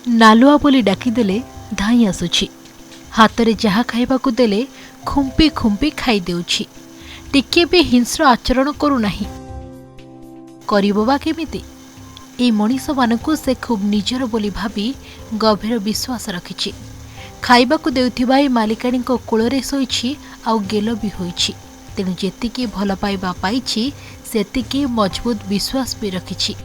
नालुआ बोली डाकिदेले धाई आसुछि। हातरे जहा खाइबाकु देले खुंपी खुंपी खाई देउछि। टिके भी हिंस्र आचरण करू नाही। करिबो बा केमिति? ए मनीष मानकु से खूब निजर बोली भाबी गभीर विश्वास रखिछि। खाइबाकु देउथिबा ए मालिकाणी कूଳରେ शोइछि आउ गेल भी होइछि। तेणु जेतिकी भल पाइबा पाइछि सेतिकी मजबूत विश्वास भी रखिछि।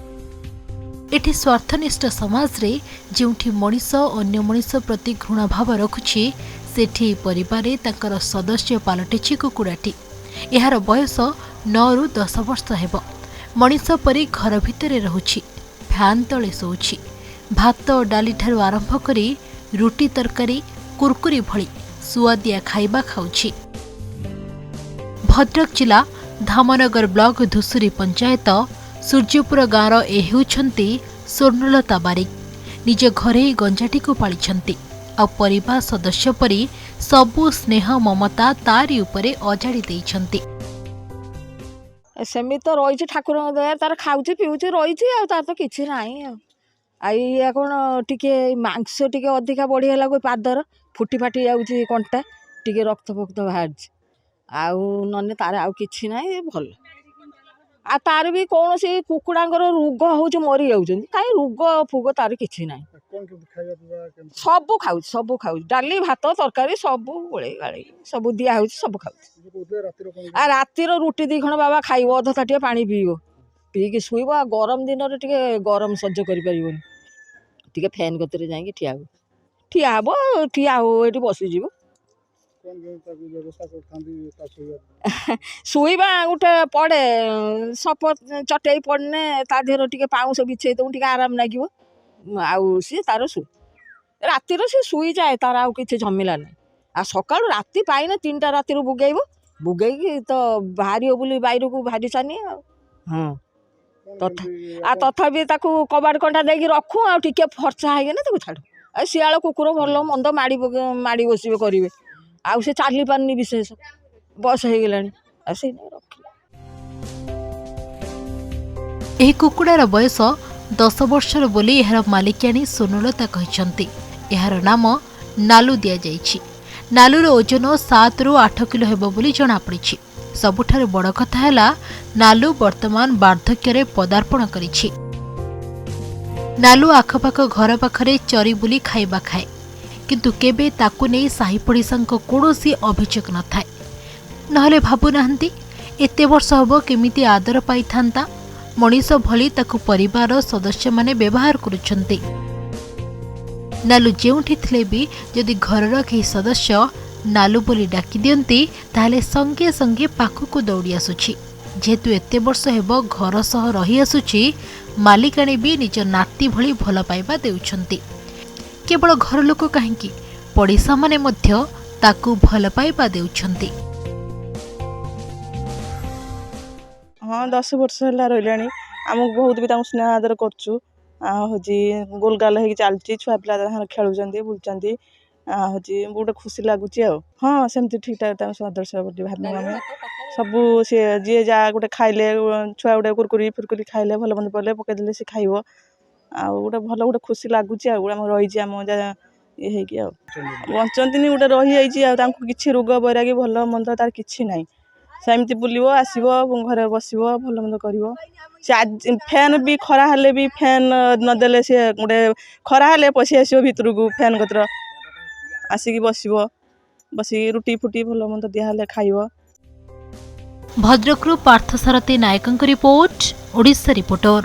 एठी स्वार्थनिष्ठ समाज रे जेउठी मनीष अन्य मनीष प्रति घृणा भाव रखुछि सेठी परिवार तांकर सदस्य पालटिछि कुकुड़ाटी। एहार बयस 9 रु 10 वर्ष हेब। मनीष परी घर भितरे रहुछि, फैन तले शोउछि। भात डाली ठारू आरंभ करी रुटी तरकारी कुरकुरी भली सुआदिया खाइबा खाउछि। भद्रक जिला धामनगर ब्लॉक धुसुरी पंचायत सूर्यपुर गाँवर ए हेउछन्ति स्वर्णलता बारिक। निज घरे गंजाटी को पालिछन्ति आ परिवार सदस्य परी सबु स्नेह ममता तारी उपरे अजाड़ी देइछन्ति। सेमी तो रही ठाकुर दया तार खाऊँ पीऊँ रही तार तो किसी ना या कौन टिके मांस टिके अधिका बढ़ीगला कोई पादर फुटी फाटी जाऊँगी कंटा टिके रक्त फक्त बाहर आने तार आउ कि ना भल आ तार भी कौन सी कुकुड़ांगर रोग हो मरी जाऊँ कहीं रोग फुग तार कि ना सब खाऊ डाली भात तरकारी सब गोले गाड़ी सब दिया सब खाऊ आ रातिर रुटी 2 खण बाबा खाइब अध ताटिया पानी पीब पीकी शुब गरम दिन टिके गरम सह्य कर टिके फैन कतरे जाइए ठिया हो ये बसीज शुवा गोटे पड़े सप चटई पड़ने ता देहर टिके पाउंस बिछे दऊ टिके आराम लगे आउ सी तार शु रातिर सी शुई जाए तार आउ किसी झमेला ना आ सका राति पाइने 3टा राति बुगेब बुगेकी तो बाहर बोली बाहर को भारी चानी हाँ तथापि कबाड़ कंटा देकी रखु आ टिके फर्चा है छाड़ शियाल कुकुर भल मंद माड़ी बस करेंगे आउ से चली पारनी विशेष बस हो गला से एही कुकुड़ार बयस 10 वर्षर बोली एहार मालिकाणी स्वर्णलता कहिसंती। एहार नाम नालू दिया जाइछि। नालूर ओजन 7 रु 8 किलो हेबो बोली जणा पड़िछि। सबुठारु बड़ कथा हैला नालू वर्तमान वार्धक्य पदार्पण करिछि। नालू आखपाख घर पाखरे चरी बुली खाइबा खाए किंतु केबे ताकू नहीं साही पड़िशा कौनसी अभियोग न थाए। नहले भाबु नाहंती एते वर्ष हबो केमिति आदर पाई थांता मनीष भली ताकू परिवार सदस्य माने व्यवहार करुछंती। नालू जेउठी थिले भी जदि घरर केही सदस्य नालू बोली डाकी दियंती ताहले संगे संगे पाखकू दौड़ी आसुछि। जेहेतु एते वर्ष हेबो घर सह रही आसुछि मालिकाणी भी निज नाती भली भल पाइबा देउछंती। केवल घर लोक कहीं पड़िशा माने मध्य ताकू भल पाइबा देउछंती। हाँ 10 वर्ष है रही आमको बहुत भी स्नेह आदर करूँ गोलगाल हो चलती छुआ पिला खेलुंट बुलूँ हूँ गोटे खुशी लगुच हाँ सेमती ठीक ठाक सदस्य बोली भावना आम सबू सी जी जहाँ गोटे खाइले छुआ गोटे कुरकुरी फुरकुरी खाइले भल मंद पड़े पकईदे सी खाइब आउ गोटे भल गोटे खुशी लगुच रही आम ये बचती गोटे रही जाइए किसी रोग बैरागी भल मंद तार कि ना सेमती बुलिब आसब घरे बसब भल मंद कर फैन भी खरा हेले भी फैन नदेले सी गोटे खरा हेले पशि आस भितर को फैन कतर आसिक बस रुटी फुटी भल मंद दिहले खाइब। भद्रकरू पार्थसारथी नायकଙ୍କ रिपोर्ट ओडिशा रिपोर्टर।